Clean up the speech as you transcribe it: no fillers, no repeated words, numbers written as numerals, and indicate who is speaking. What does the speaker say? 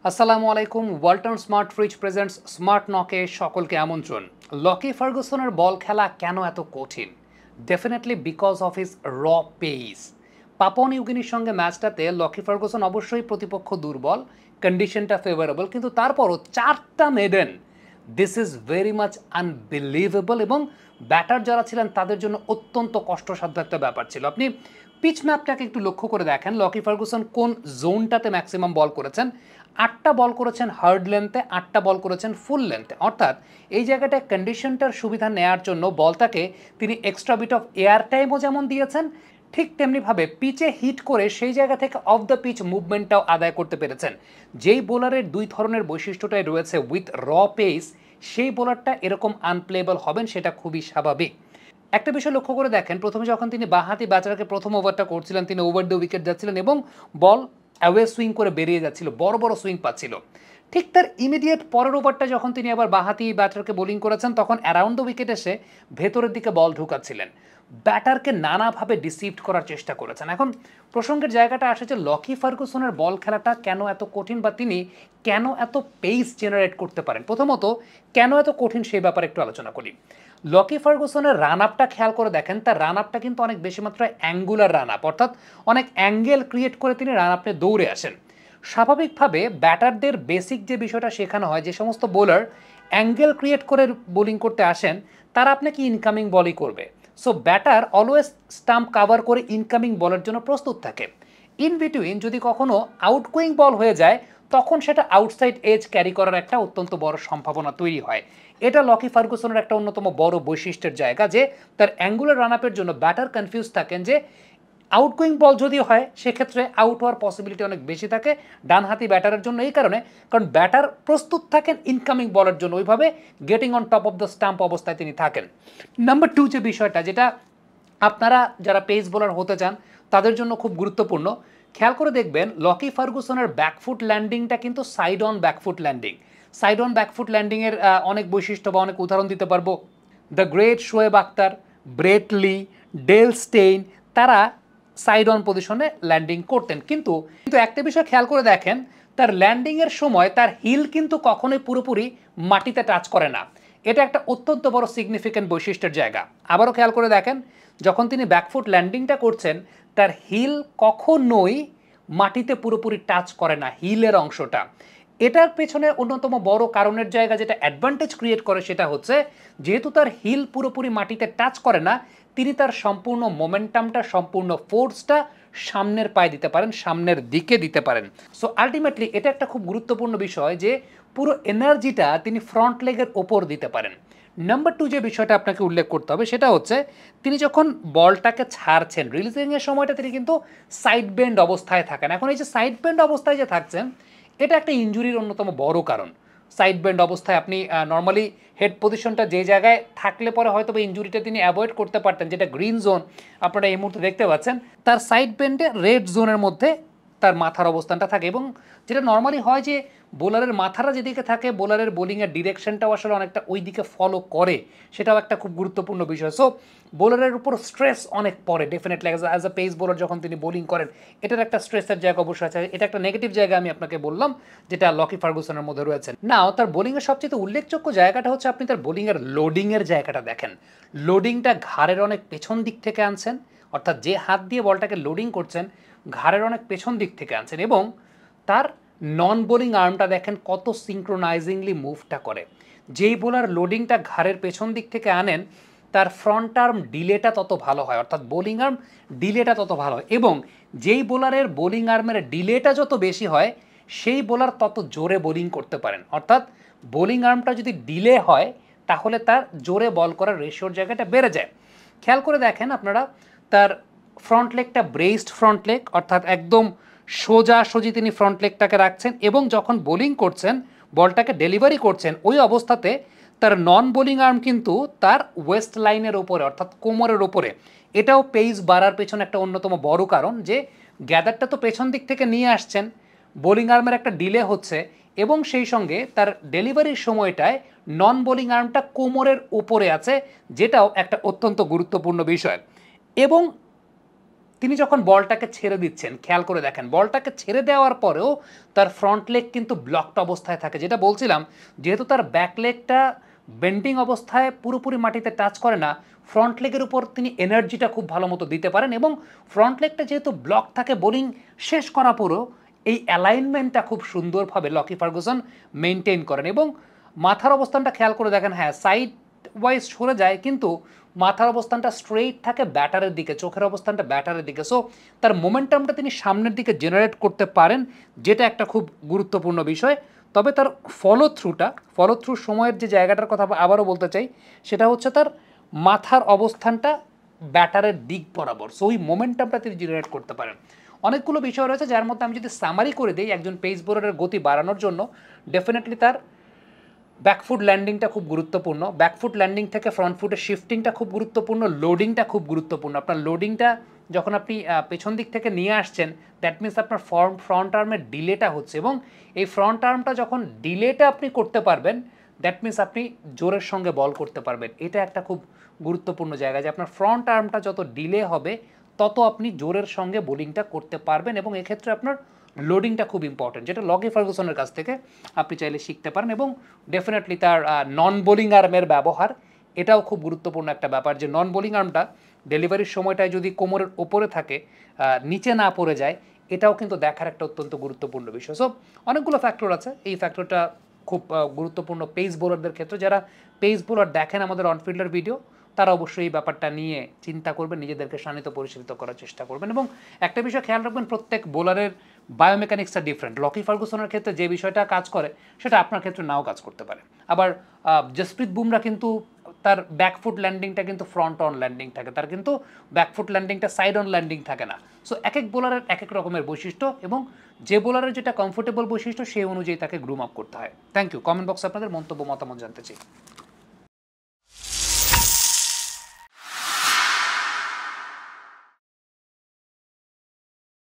Speaker 1: আসসালামু আলাইকুম। Walton smart fridge presents smart নকে সকলকে আমন্ত্রণ। লকি ফার্গুসনের বল খেলা কেন এত কঠিন? Definitely because of his raw pace. Papua নিউগিনির সঙ্গে ম্যাচটাতে লকি ফার্গুসন অবশ্যই প্রতিপক্ষ দুর্বল, কন্ডিশনটা ফেভারেবল, কিন্তু তারপরও 4টা maiden, this is very much unbelievable এবং ব্যাটার যারা ছিলেন তাদের জন্য অত্যন্ত কষ্টসাধ্য একটা ব্যাপার ছিল। আপনি পিচ ম্যাপটাকে একটু লক্ষ্য করে দেখেন, লকি ফার্গুসন কোন জোনটাতে ম্যাক্সিমাম বল করেছেন। 8টা বল করেছেন হার্ড লেন্থে, 8টা বল করেছেন ফুল লেন্থে, অর্থাৎ এই জায়গাটায় কন্ডিশনটার সুবিধা নেওয়ার জন্য বলটাকে তিনি এক্সট্রা বিট অফ এয়ার টাইমও যেমন দিয়েছেন, ঠিক তেমনিভাবে পিচে হিট করে সেই জায়গা থেকে অফ দ্য পিচ মুভমেন্টটাও আদায় করতে পেরেছেন। যেই বোলারের দুই ধরনের বৈশিষ্ট্যটাই রয়েছে, উইথ র পেস, সেই বোলারটা এরকম আনপ্লেয়েবল হবেন, সেটা খুবই স্বাভাবিক। একটা বিষয় লক্ষ্য করে দেখেন, প্রথমে যখন তিনি বাঁহাতি ব্যাটারকে প্রথম ওভারটা করছিলেন, তিনি ওভার দ্য উইকেট যাচ্ছিলেন এবং বল অ্যাওয়ে সুইং করে বেরিয়ে যাচ্ছিল, বড় বড় সুইং পাচ্ছিল। ঠিক তার ইমিডিয়েট পরের ওভারটা যখন তিনি আবার বাঁহাতি ব্যাটারকে বোলিং করেছেন, তখন অ্যারাউন্ড দ্য উইকেট এসে ভেতরের দিকে বল ঢুকাচ্ছিলেন, ব্যাটারকে নানাভাবে ডিসিভড করার চেষ্টা করেছেন। এখন প্রসঙ্গের জায়গাটা আসে যে লকি ফার্গুসনের বল খেলাটা কেন এত কঠিন, বা তিনি কেন এত পেস জেনারেট করতে পারেন। প্রথমত, কেন এত কঠিন সেই ব্যাপারে একটু আলোচনা করি। লকি ফার্গুসনের রান আপটা খেয়াল করে দেখেন, তার রান আপটা কিন্তু অনেক বেশি মাত্রায় অ্যাঙ্গুলার রান আপ, অর্থাৎ অনেক অ্যাঙ্গেল ক্রিয়েট করে তিনি রান আপে দৌড়ে আসেন। স্বাভাবিকভাবে ব্যাটারদের বেসিক যে বিষয়টা শেখানো হয়, যে সমস্ত বোলার অ্যাঙ্গেল ক্রিয়েট করে বোলিং করতে আসেন, তারা আপনাকে ইনকামিং বলই করবে। So batter always stump cover করে ইনকামিং বলের জন্য প্রস্তুত থাকে। ইন বিটুইন যদি কখনো আউটগোয়িং বল হয়ে যায়, তখন সেটা আউটসাইড এজ ক্যারি করার একটা অত্যন্ত বড় সম্ভাবনা তৈরি হয়। এটা লকি ফার্গুসনের একটা অন্যতম বড় বৈশিষ্ট্যের জায়গা, যে তার অ্যাঙ্গুলার রান আপের জন্য ব্যাটার কনফিউজ থাকেন যে আউটগোয়িং বল যদি হয় সেক্ষেত্রে আউট হওয়ার পসিবিলিটি অনেক বেশি থাকে ডানহাতি ব্যাটারের জন্য। এই কারণে, কারণ ব্যাটার প্রস্তুত থাকেন ইনকামিং বলের জন্য, ওইভাবে getting on top of the stump অবস্থায় তিনি থাকেন। নাম্বার 2 যে বিষয়টা, যেটা আপনারা যারা পেস বোলার হতে চান তাদের জন্য খুব গুরুত্বপূর্ণ, খেয়াল করে দেখবেন লকি ফার্গুসনের ব্যাকফুট ল্যান্ডিংটা কিন্তু side on back foot landing. Side on back foot ল্যান্ডিংয়ের অনেক বৈশিষ্ট্য বা অনেক উদাহরণ দিতে পারবো। The great Shoaib Akhtar, Brett Lee, Dale Steyn, তারা সাইড অন পজিশনে ল্যান্ডিং করতেন। কিন্তু একটা বিষয় খেয়াল করে দেখেন, তার ল্যান্ডিংয়ের সময় তার হিল কিন্তু কখনোই পুরোপুরি মাটিতে টাচ করে না। এটা একটা অত্যন্ত বড় সিগনিফিক্যান্ট বৈশিষ্ট্যের জায়গা। আবারও খেয়াল করে দেখেন, যখন তিনি ব্যাকফুট ল্যান্ডিংটা করছেন, তার হিল কখনোই মাটিতে পুরোপুরি টাচ করে না, হিলের অংশটা। এটার পেছনে অন্যতম বড় কারণের জায়গা, যেটা অ্যাডভান্টেজ ক্রিয়েট করে, সেটা হচ্ছে যেহেতু তার হিল পুরোপুরি মাটিতে টাচ করে না, তিনি তার সম্পূর্ণ মোমেন্টামটা, সম্পূর্ণ ফোর্সটা সামনের পায়ে দিতে পারেন, সামনের দিকে দিতে পারেন। সো আলটিমেটলি এটা একটা খুব গুরুত্বপূর্ণ বিষয় যে পুরো এনার্জিটা তিনি ফ্রন্ট লেগের ওপর দিতে পারেন। নাম্বার 2 যে বিষয়টা আপনাকে উল্লেখ করতে হবে, সেটা হচ্ছে তিনি যখন বলটাকে ছাড়ছেন, রিলিজিংয়ের সময়টা তিনি কিন্তু সাইড বেন্ড অবস্থায় থাকেন। এখন এই যে সাইড বেন্ড অবস্থায় যে থাকছেন, এটা একটা ইনজুরির অন্যতম বড় কারণ। সাইড বেন্ড অবস্থায় আপনি নর্মালি হেড পজিশনটা যে জায়গায় থাকলে পরে হয়তো বা ইনজুরিটা তিনি অ্যাভয়েড করতে পারতেন, যেটা গ্রিন জোন আপনারা এই মুহূর্তে দেখতে পাচ্ছেন, তার সাইড বেন্ডে রেড জোনের মধ্যে তার মাথার অবস্থানটা থাকে। এবং যেটা নর্মালি হয় যে বোলারের মাথাটা যেদিকে থাকে, বোলারের বোলিংয়ের ডিরেকশনটাও আসলে অনেকটা ওই দিকে ফলো করে, সেটাও একটা খুব গুরুত্বপূর্ণ বিষয়। সো বোলারের উপর স্ট্রেস অনেক পড়ে definitely as a pace bowler যখন তিনি বোলিং করেন, এটার একটা স্ট্রেসের জায়গা অবশ্যই আছে। এটা একটা নেগেটিভ জায়গা আমি আপনাকে বললাম, যেটা লকি ফার্গুসনের মধ্যে রয়েছে। নাও তার বোলিংয়ের সবচেয়ে উল্লেখযোগ্য জায়গাটা হচ্ছে আপনি তার বোলিংয়ের লোডিংয়ের জায়গাটা দেখেন। লোডিংটা ঘাড়ের অনেক পেছন দিক থেকে আনছেন, অর্থাৎ যে হাত দিয়ে বলটাকে লোডিং করছেন ঘাড়ের অনেক পেছন দিক থেকে আনছেন, এবং তার নন বোলিং আর্মটা দেখেন কত সিঙ্ক্রোনাইজিংলি মুভটা করে। যেই বোলার লোডিংটা ঘাড়ের পেছন দিক থেকে আনেন, তার ফ্রন্ট আর্ম ডিলেটা তত ভালো হয়, অর্থাৎ বোলিং আর্ম ডিলেটা তত ভালো হয়। এবং যেই বোলারের বোলিং আর্মের ডিলেটা যত বেশি হয়, সেই বোলার তত জোরে বোলিং করতে পারেন। অর্থাৎ বোলিং আর্মটা যদি ডিলে হয়, তাহলে তার জোরে বল করার রেশিওর জায়গাটা বেড়ে যায়। খেয়াল করে দেখেন আপনারা, তার ফ্রন্ট লেগটা ব্রেসড ফ্রন্ট লেগ, অর্থাৎ একদম সোজাসুজি তিনি ফ্রন্ট লেগটাকে রাখছেন, এবং যখন বোলিং করছেন, বলটাকে ডেলিভারি করছেন, ওই অবস্থাতে তার নন বোলিং আর্ম কিন্তু তার ওয়েস্ট লাইনের ওপরে, অর্থাৎ কোমরের ওপরে। এটাও পেস বাড়ার পেছনে একটা অন্যতম বড় কারণ, যে গ্যাদারটা তো পেছন দিক থেকে নিয়ে আসছেন, বোলিং আর্মের একটা ডিলে হচ্ছে, এবং সেই সঙ্গে তার ডেলিভারির সময়টায় নন বোলিং আর্মটা কোমরের উপরে আছে, যেটাও একটা অত্যন্ত গুরুত্বপূর্ণ বিষয়। এবং তিনি যখন বলটাকে ছেড়ে দিচ্ছেন, খেয়াল করে দেখেন বলটাকে ছেড়ে দেওয়ার পরেও তার ফ্রন্ট লেগ কিন্তু ব্লকড অবস্থায় থাকে। যেটা বলছিলাম, যেহেতু তার ব্যাক লেগটা বেন্ডিং অবস্থায় পুরোপুরি মাটিতে টাচ করে না, ফ্রন্ট লেগের উপর তিনি এনার্জিটা খুব ভালো মতো দিতে পারেন এবং ফ্রন্ট লেগটা যেহেতু ব্লক থাকে বোলিং শেষ করা পরেও এই অ্যালাইনমেন্টটা খুব সুন্দরভাবে লকি ফার্গুসন মেনটেন করেন এবং মাথার অবস্থানটা খেয়াল করে দেখেন, হ্যাঁ সাইড ওয়াইজ সরে যায় কিন্তু মাথার অবস্থানটা স্ট্রেইট থাকে ব্যাটারের দিকে, চোখের অবস্থানটা ব্যাটারের দিকে। সো তার মোমেন্টামটা তিনি সামনের দিকে জেনারেট করতে পারেন, যেটা একটা খুব গুরুত্বপূর্ণ বিষয়। তবে তার ফলো থ্রু সময়ের যে জায়গাটার কথা আবারও বলতে চাই, সেটা হচ্ছে তার মাথার অবস্থানটা ব্যাটারের দিক বরাবর। সো ওই মোমেন্টামটা তিনি জেনারেট করতে পারেন। অনেকগুলো বিষয় রয়েছে যার মধ্যে আমি যদি সামারি করে দিই, একজন পেস বোলারের গতি বাড়ানোর জন্য ডেফিনেটলি তার ব্যাকফুট ল্যান্ডিংটা খুব গুরুত্বপূর্ণ, ব্যাকফুট ল্যান্ডিং থেকে ফ্রন্ট ফুটের শিফটিংটা খুব গুরুত্বপূর্ণ, লোডিংটা খুব গুরুত্বপূর্ণ। আপনার লোডিংটা যখন আপনি পেছন দিক থেকে নিয়ে আসছেন, দ্যাট মিনস আপনার ফ্রন্ট আর্মের ডিলেটা হচ্ছে এবং এই ফ্রন্ট আর্মটা যখন ডিলেটা আপনি করতে পারবেন, দ্যাট মিনস আপনি জোরের সঙ্গে বল করতে পারবেন। এটা একটা খুব গুরুত্বপূর্ণ জায়গা যে আপনার ফ্রন্ট আর্মটা যত ডিলে হবে তত আপনি জোরের সঙ্গে বোলিংটা করতে পারবেন এবং এক্ষেত্রে আপনার লোডিংটা খুব ইম্পর্টেন্ট, যেটা লকি ফার্গুসনের কাছ থেকে আপনি চাইলে শিখতে পারেন। এবং ডেফিনেটলি তার নন বোলিং আর্মের ব্যবহার, এটাও খুব গুরুত্বপূর্ণ একটা ব্যাপার যে নন বোলিং আর্মটা ডেলিভারির সময়টায় যদি কোমরের ওপরে থাকে, নিচে না পড়ে যায়, এটাও কিন্তু দেখার একটা অত্যন্ত গুরুত্বপূর্ণ বিষয়। সো অনেকগুলো ফ্যাক্টর আছে, এই ফ্যাক্টরটা খুব গুরুত্বপূর্ণ পেস বোলারদের ক্ষেত্রে। যারা পেস বোলার দেখেন আমাদের অনফিল্ডার ভিডিও, তারা অবশ্যই এই ব্যাপারটা নিয়ে চিন্তা করবেন, নিজেদেরকে শানিত পরিচালিত করার চেষ্টা করবেন। এবং একটা বিষয় খেয়াল রাখবেন, প্রত্যেক বোলারের বায়োমেকানিক্সটা ডিফারেন্ট। লকি ফার্গুসনের ক্ষেত্রে যে বিষয়টা কাজ করে সেটা আপনার ক্ষেত্রে নাও কাজ করতে পারে। আবার জসপ্রীত বুমরা কিন্তু তার ব্যাকফুট ল্যান্ডিংটা কিন্তু ফ্রন্ট অন ল্যান্ডিং থাকে, তার কিন্তু ব্যাকফুট ল্যান্ডিংটা সাইড অন ল্যান্ডিং থাকে না। সো এক এক বোলারের এক এক রকমের বৈশিষ্ট্য এবং যে বোলারের যেটা কমফোর্টেবল বৈশিষ্ট্য সেই অনুযায়ী তাকে গ্রুম আপ করতে হয়। Thank you. কমেন্ট বক্সে আপনাদের মন্তব্য মতামত জানতে চাই।